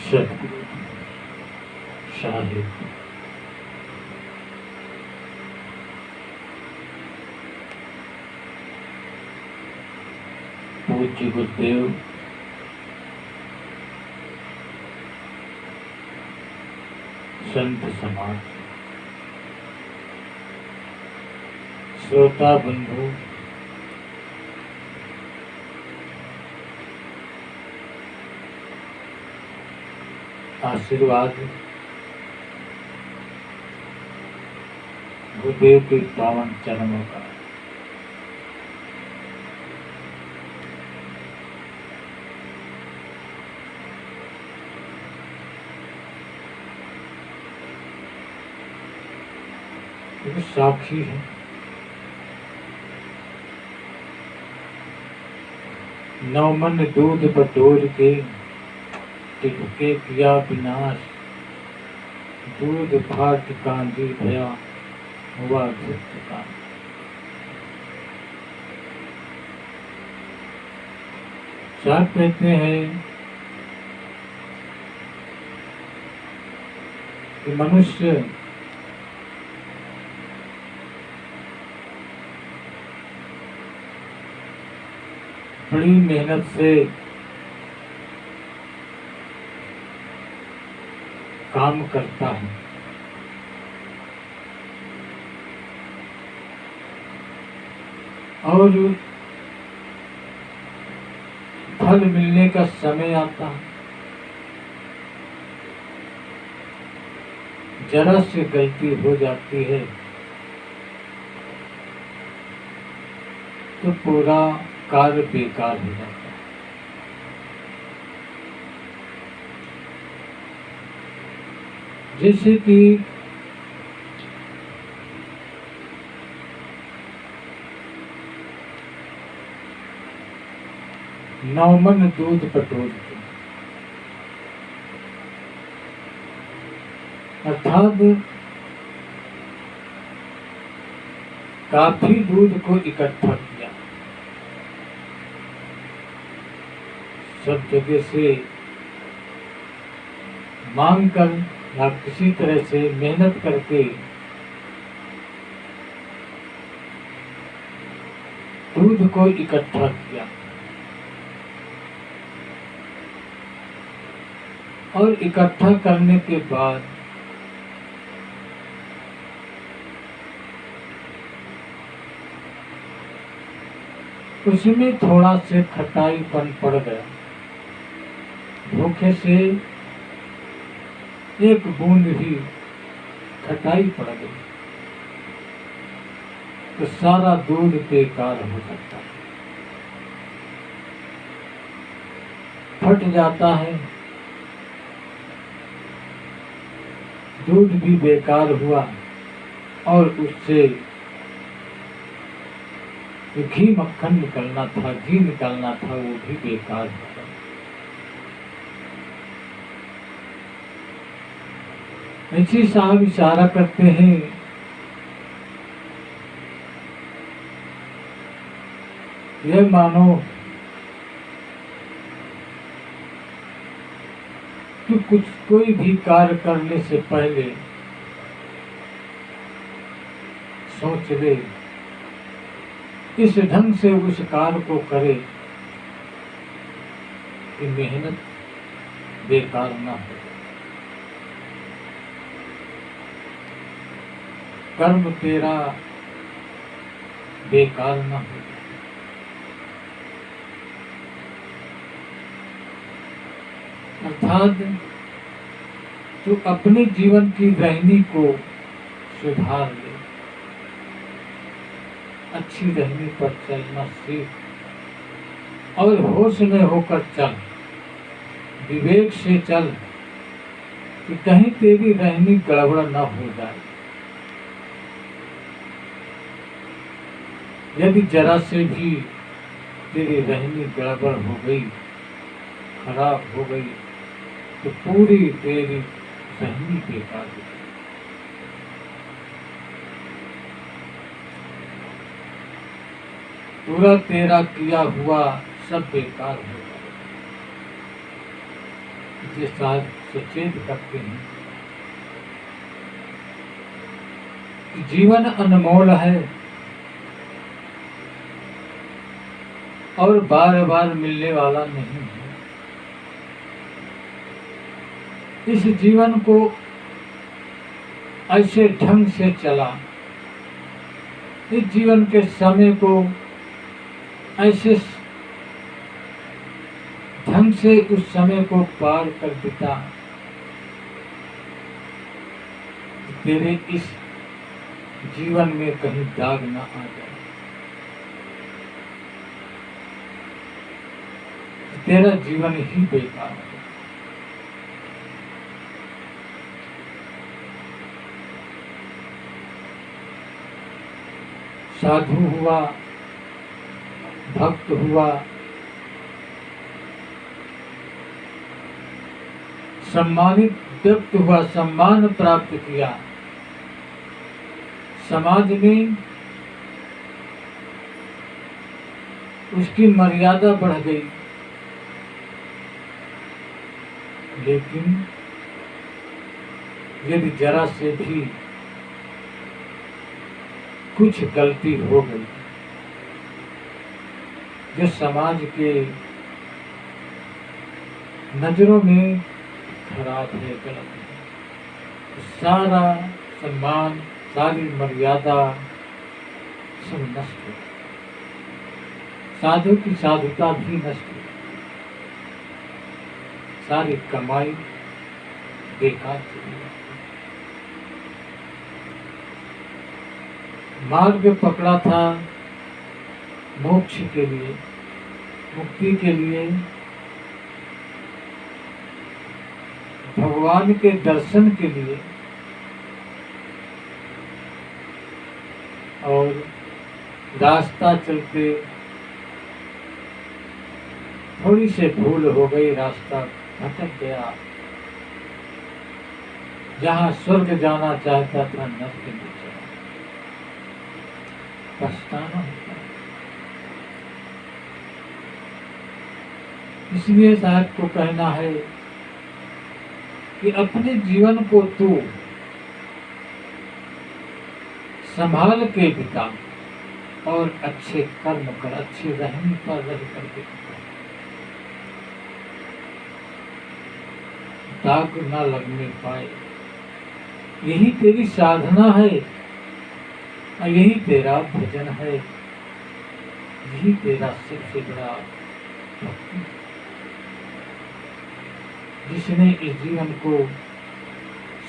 सतगुरु साहिब पूज्य गुरुदेव संत समाज, श्रोता बंधु, आशीर्वाद गुरुदेव के पावन चरणों का साक्षी है। नौमन दूध बटोर के टिपके किया विनाश, दूध फाट कांदी भया हुआ धृत का। साहब कहते हैं कि मनुष्य बड़ी मेहनत से काम करता है और फल मिलने का समय आता है, जरा से गलती हो जाती है तो पूरा कार्य बेकार हो जाता है। जैसे कि नौमन दूध बटोर के, अर्थात काफी दूध को इकट्ठा किया, सब जगह से मांग कर या किसी तरह से मेहनत करके दूध को इकट्ठा किया और इकट्ठा करने के बाद उसमें थोड़ा से खटाईपन पड़ गया, भूखे से एक बूंद ही खटाई पड़ गई तो सारा दूध बेकार हो जाता है, फट जाता है, दूध भी बेकार हुआ और उससे घी मक्खन निकलना था, घी निकालना था, वो भी बेकार हो गया। ऐसी साहब इशारा करते हैं ये मानो कि कोई भी कार्य करने से पहले सोच ले, इस ढंग से उस कार्य को करे कि मेहनत बेकार ना हो, कर्म तेरा बेकार ना हो। अर्थात तू अपने जीवन की रहनी को सुधार ले, अच्छी रहनी पर चलना सीख और होश में होकर चल, विवेक से चल कि कहीं तेरी रहनी गड़बड़ न हो जाए। यदि जरा से भी तेरी रहनी गड़बड़ हो गई, खराब हो गई, तो पूरी तेरी रहनी बेकार हो गई। पूरा तेरा किया हुआ सब बेकार हो गया। के साथ सचेत करते हैं कि जीवन अनमोल है और बार बार मिलने वाला नहीं है। इस जीवन को ऐसे ढंग से चला, इस जीवन के समय को ऐसे ढंग से उस समय को पार कर बिता, तेरे इस जीवन में कहीं दाग ना आ जाए, तेरा जीवन ही बेकार है। साधु हुआ, भक्त हुआ, सम्मानित व्यक्ति हुआ, सम्मान प्राप्त किया, समाज में उसकी मर्यादा बढ़ गई, लेकिन यदि जरा से भी कुछ गलती हो गई जो समाज के नजरों में खराब है, गलत है, तो सारा सम्मान, सारी मर्यादा सब नष्ट हो, साधु की साधुता भी नष्ट हो, सारी कमाई बेकार चली जाती। मार्ग पकड़ा था मोक्ष के लिए, मुक्ति के लिए, भगवान के दर्शन के लिए, और रास्ता चलते थोड़ी से भूल हो गई, रास्ता भटक गया, जहाँ स्वर्ग जाना चाहता था नरक में चला, पछताना होता है। इसलिए साहब को कहना है कि अपने जीवन को तू संभाल के बिता और अच्छे कर्म कर, अच्छे रहने पर रह करके दाग न लगने पाए। यही तेरी साधना है, यही तेरा भजन है, यही तेरा सबसे बड़ा भक्ति है। जिसने इस जीवन को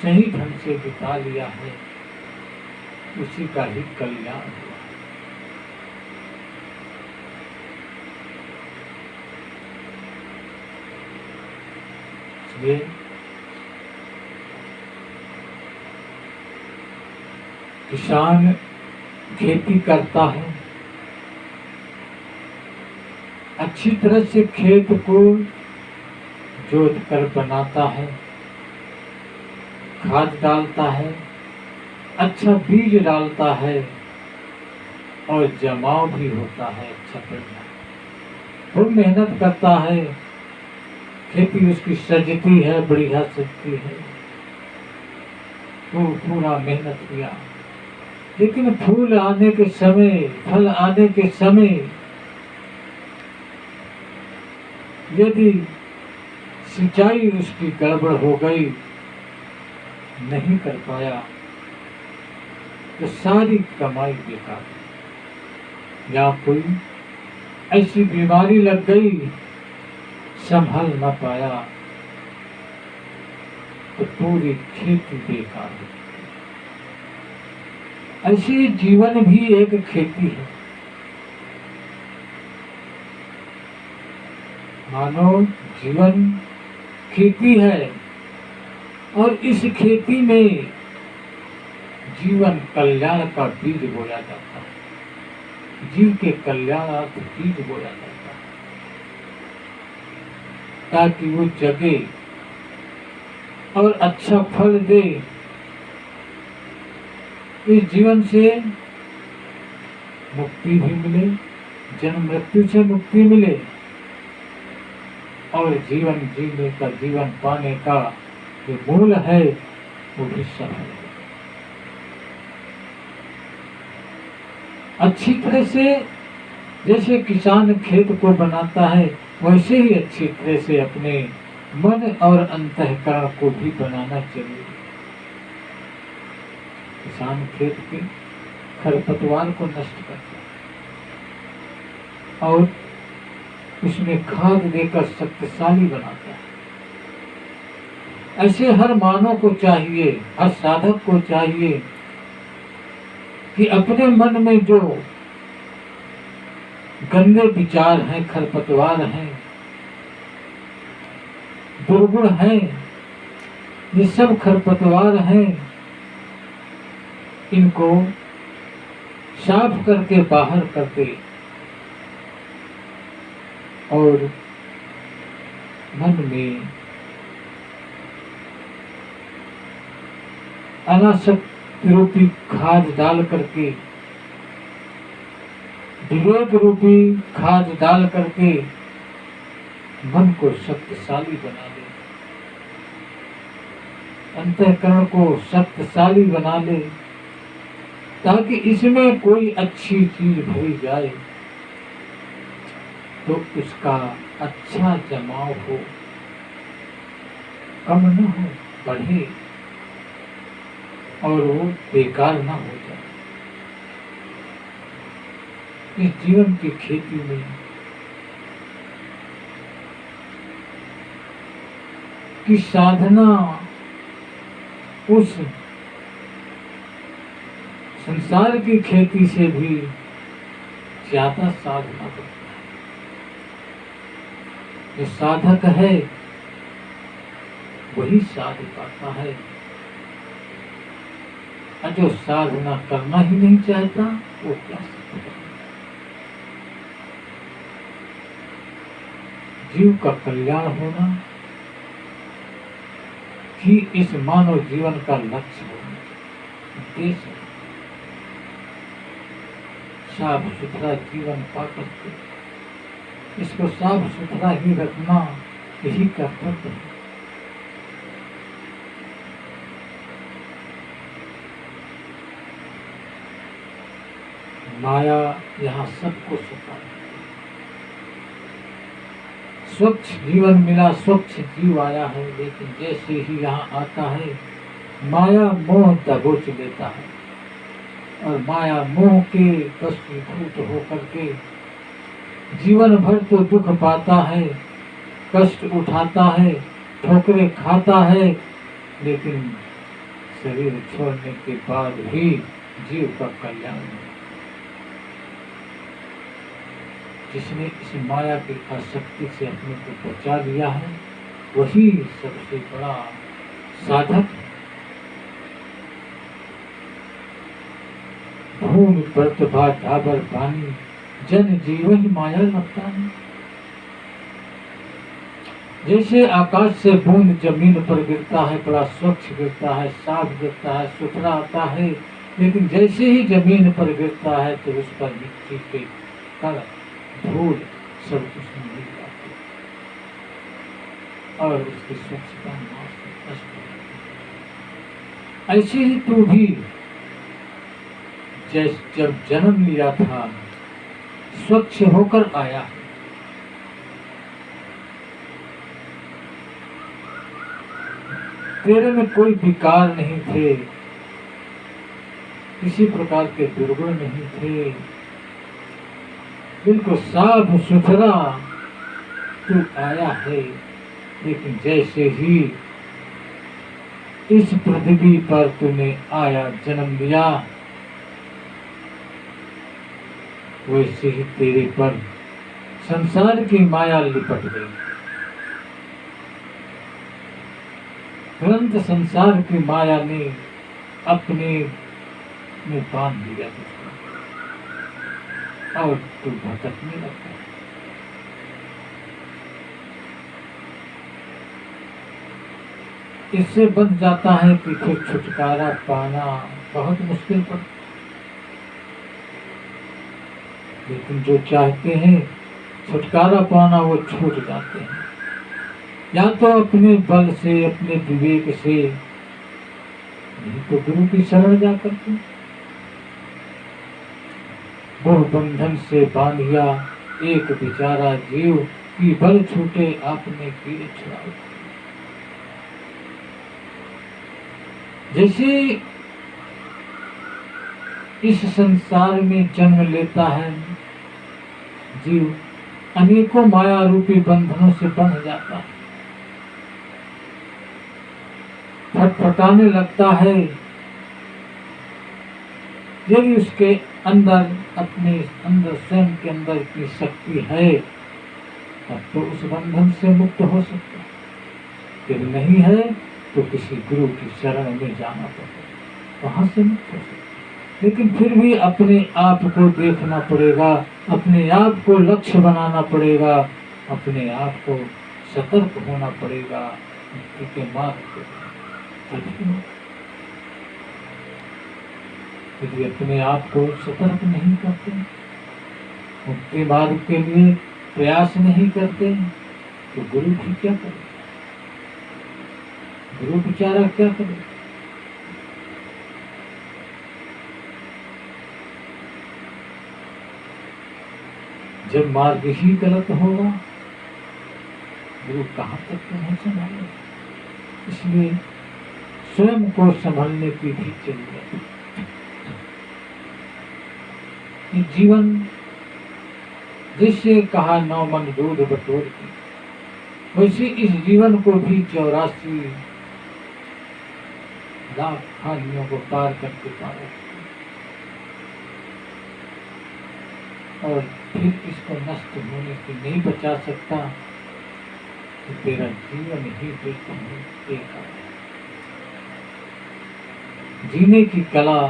सही ढंग से बिता लिया है, उसी का ही कल्याण हुआ। इसलिए किसान खेती करता है, अच्छी तरह से खेत को जोत कर बनाता है, खाद डालता है, अच्छा बीज डालता है और जमाव भी होता है अच्छा बढ़िया, खूब मेहनत करता है, खेती उसकी सजती है, बढ़िया सजती है, तो पूरा मेहनत किया, लेकिन फूल आने के समय, फल आने के समय यदि सिंचाई उसकी गड़बड़ हो गई, नहीं कर पाया, तो सारी कमाई बेकार। या कोई ऐसी बीमारी लग गई, संभल न पाया, तो पूरी खेती बेकार हो। ऐसे जीवन भी एक खेती है। मानो जीवन खेती है और इस खेती में जीवन कल्याण का बीज बोया जाता है, जीव के कल्याणार्थ बीज बोया जाता है, ताकि वो जगे और अच्छा फल दे। इस जीवन से मुक्ति भी मिले, जन्म मृत्यु से मुक्ति मिले, और जीवन जीने का, जीवन पाने का जो मूल है वो भी सफल है। अच्छी तरह से जैसे किसान खेत को बनाता है वैसे ही अच्छी तरह से अपने मन और अंतःकरण को भी बनाना चाहिए। किसान खेत के खरपतवार को नष्ट करता है और उसमें खाद देकर शक्तिशाली बनाता है। ऐसे हर मानव को चाहिए, हर साधक को चाहिए कि अपने मन में जो गंदे विचार हैं, खरपतवार हैं, दुर्गुण हैं, ये सब खरपतवार हैं, इनको साफ करके बाहर कर दे और मन में अनासक्त रूपी खाद डाल करके, विवेक रूपी खाद डाल करके मन को शक्तिशाली बना ले, अंतःकरण को शक्तिशाली बना ले, ताकि इसमें कोई अच्छी चीज भरी जाए तो उसका अच्छा जमाव हो, कम न हो, बढ़े और वो बेकार ना हो जाए। इस जीवन की खेती में की साधना उस संसार की खेती से भी ज्यादा साधना करता है। जो साधक है वही साध पाता है, और जो साधना करना ही नहीं चाहता वो क्या सकता है। जीव का कल्याण होना ही इस मानव जीवन का लक्ष्य होना चाहिए, उद्देश्य। साफ सुथरा जीवन पा करके इसको साफ सुथरा ही रखना यही कर्तव्य है। माया यहाँ सबको सता है। स्वच्छ जीवन मिला, स्वच्छ जीव आया है, लेकिन जैसे ही यहाँ आता है माया मोह दबोच लेता है और माया मोह के वशीभूत होकर के जीवन भर तो दुख पाता है, कष्ट उठाता है, ठोकरें खाता है, लेकिन शरीर छोड़ने के बाद भी जीव का कल्याण नहीं। जिसने इस माया की आसक्ति से अपने को बचा लिया है वही सबसे बड़ा साधक। भूमि प्रतिभा ढाबर पानी जन जीव ही माया लगता है। जैसे आकाश से बूंद जमीन पर गिरता है, बड़ा स्वच्छ गिरता है, साफ गिरता है, सुथरा आता है, लेकिन जैसे ही जमीन पर गिरता है तो उस पर मिट्टी के कण, धूल सब कुछ मिल जाती है और उसकी स्वच्छता नष्ट हो जाती है। ऐसे ही तू भी जब जन्म लिया था स्वच्छ होकर आया है। तेरे में कोई विकार नहीं थे, किसी प्रकार के दुर्गुण नहीं थे, बिल्कुल साफ सुथरा तू आया है। लेकिन जैसे ही इस पृथ्वी पर तूने आया, जन्म लिया, वैसे ही तेरे पर संसार की माया लिपट गई। तुरंत संसार की माया ने अपने में बांध दिया और तू भटकने लगता। इससे बच जाता है कि फिर छुटकारा पाना बहुत मुश्किल पड़ता। लेकिन जो चाहते हैं छुटकारा पाना वो छूट जाते हैं। या तो अपने बल से, अपने विवेक से, नहीं तो गुरु की शरण जा करके। वो बंधन से बांधिया एक बेचारा जीव, की बल छूटे आपने किए छुड़ाओ। जैसे इस संसार में जन्म लेता है जीव, अनेकों माया रूपी बंधनों से बंध जाता है, फटफटाने लगता है। यदि उसके अंदर, अपने अंदर, स्वयं के अंदर की शक्ति है, तब तो उस बंधन से मुक्त हो सकता है। यदि नहीं है तो किसी गुरु की शरण में जाना पड़ेगा, वहां से मुक्त हो सकता है। लेकिन फिर भी अपने आप को देखना पड़ेगा, अपने आप को लक्ष्य बनाना पड़ेगा, अपने आप को सतर्क होना पड़ेगा मुक्ति के मार्ग पर। यदि अपने आप को सतर्क नहीं करते, मुक्ति मार्ग के लिए प्रयास नहीं करते, तो गुरु भी क्या करे? गुरु बेचारा क्या करे? जब मार्ग ही गलत होगा, गुरु कहाँ तक तुम्हें संभालेगा? इसलिए स्वयं को संभालने की भी जरूरत है। ये जीवन, जैसे कहा 9 मन दूध बटोर की, वैसे इस जीवन को भी 84 लाख हानियों को पार करके पार, और फिर इसको नष्ट होने से नहीं बचा सकता, तो तेरा जीवन ही बिल्कुल एक है। जीने की कला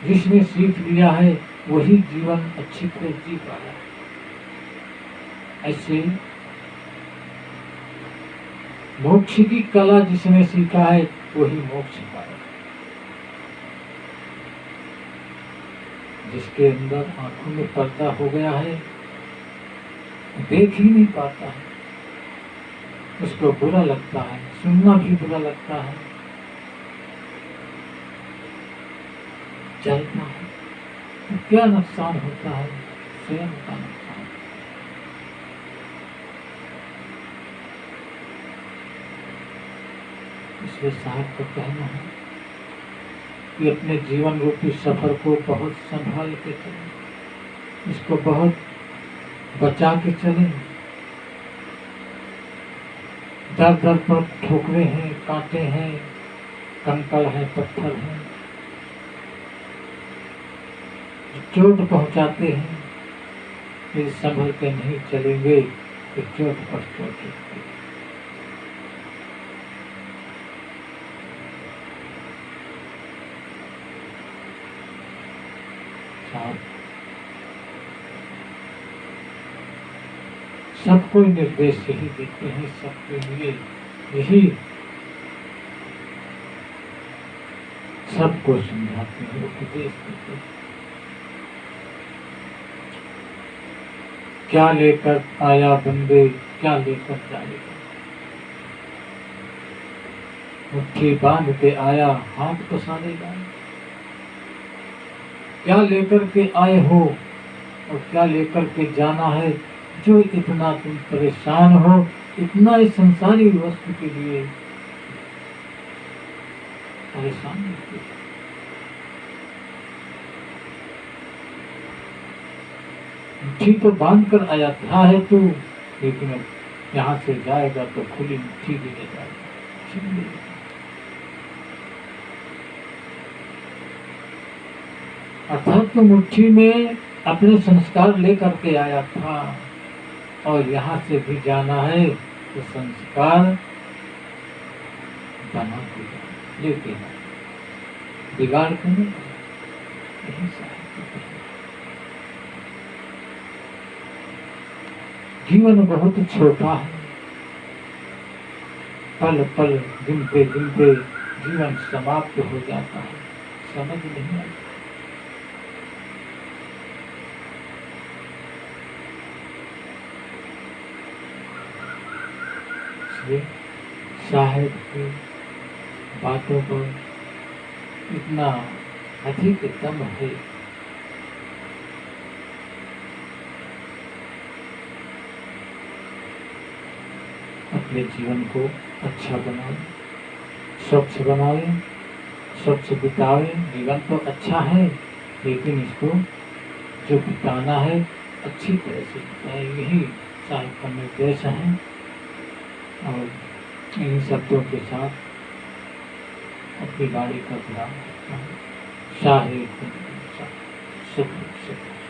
जिसने सीख लिया है, वही जीवन अच्छी तरह जी पाया। ऐसे मोक्ष की कला जिसने सीखा है, वही मोक्ष पाया। जिसके अंदर आंखों में पर्दा हो गया है, देख ही नहीं पाता है, उसको बुरा लगता है, सुनना भी बुरा लगता है, चलता है, तो क्या नुकसान होता है? स्वयं का नुकसान। इसलिए साहब का कहना है कि अपने जीवन रूपी सफर को बहुत संभाल के चलें, इसको बहुत बचा के चलें। दर दर पर ठोकरे हैं, कांटे हैं, कंकड़ है, पत्थर हैं, चोट पहुंचाते हैं। यदि संभल के नहीं चलेंगे तो चोट पर चोट लगती है। सबको निर्देश यही देते हैं, सबके लिए यही सबको समझाते हैं, उपदेश देते हैं। क्या लेकर आया बंदे, क्या लेकर जाएगा? मुट्ठी बांध के आया, हाथ पसारेगा। क्या लेकर के आए हो और क्या लेकर के जाना है? जो इतना तुम परेशान हो, इतना इस संसारी वस्तु के लिए परेशान होते हो। मुट्ठी तो बांध कर आया था है तू, लेकिन अब यहाँ से जाएगा तो खुली मुट्ठी भी ले जाएगा। अर्थात तो मुट्ठी में अपने संस्कार लेकर के आया था, और यहाँ से भी जाना है तो संस्कार बना के जाना, लेके जाना, बिगाड़ के नहीं। यही जीवन बहुत छोटा है, पल पल गिनते गिनते जीवन समाप्त हो जाता है, समझ नहीं आता। लीजिए, साहिब की बातों पर इतना अधिक दम है। अपने जीवन को अच्छा बनाएं, स्वच्छ बनाएं, स्वच्छ बिताएं। जीवन तो अच्छा है, लेकिन इसको जो बिताना है अच्छी तरह से बिताएं। यही साहिब का निर्देश है। और इन्हीं शब्दों के साथ अपनी गाड़ी का ध्यान रखना है। साहिब शुभ शुभ।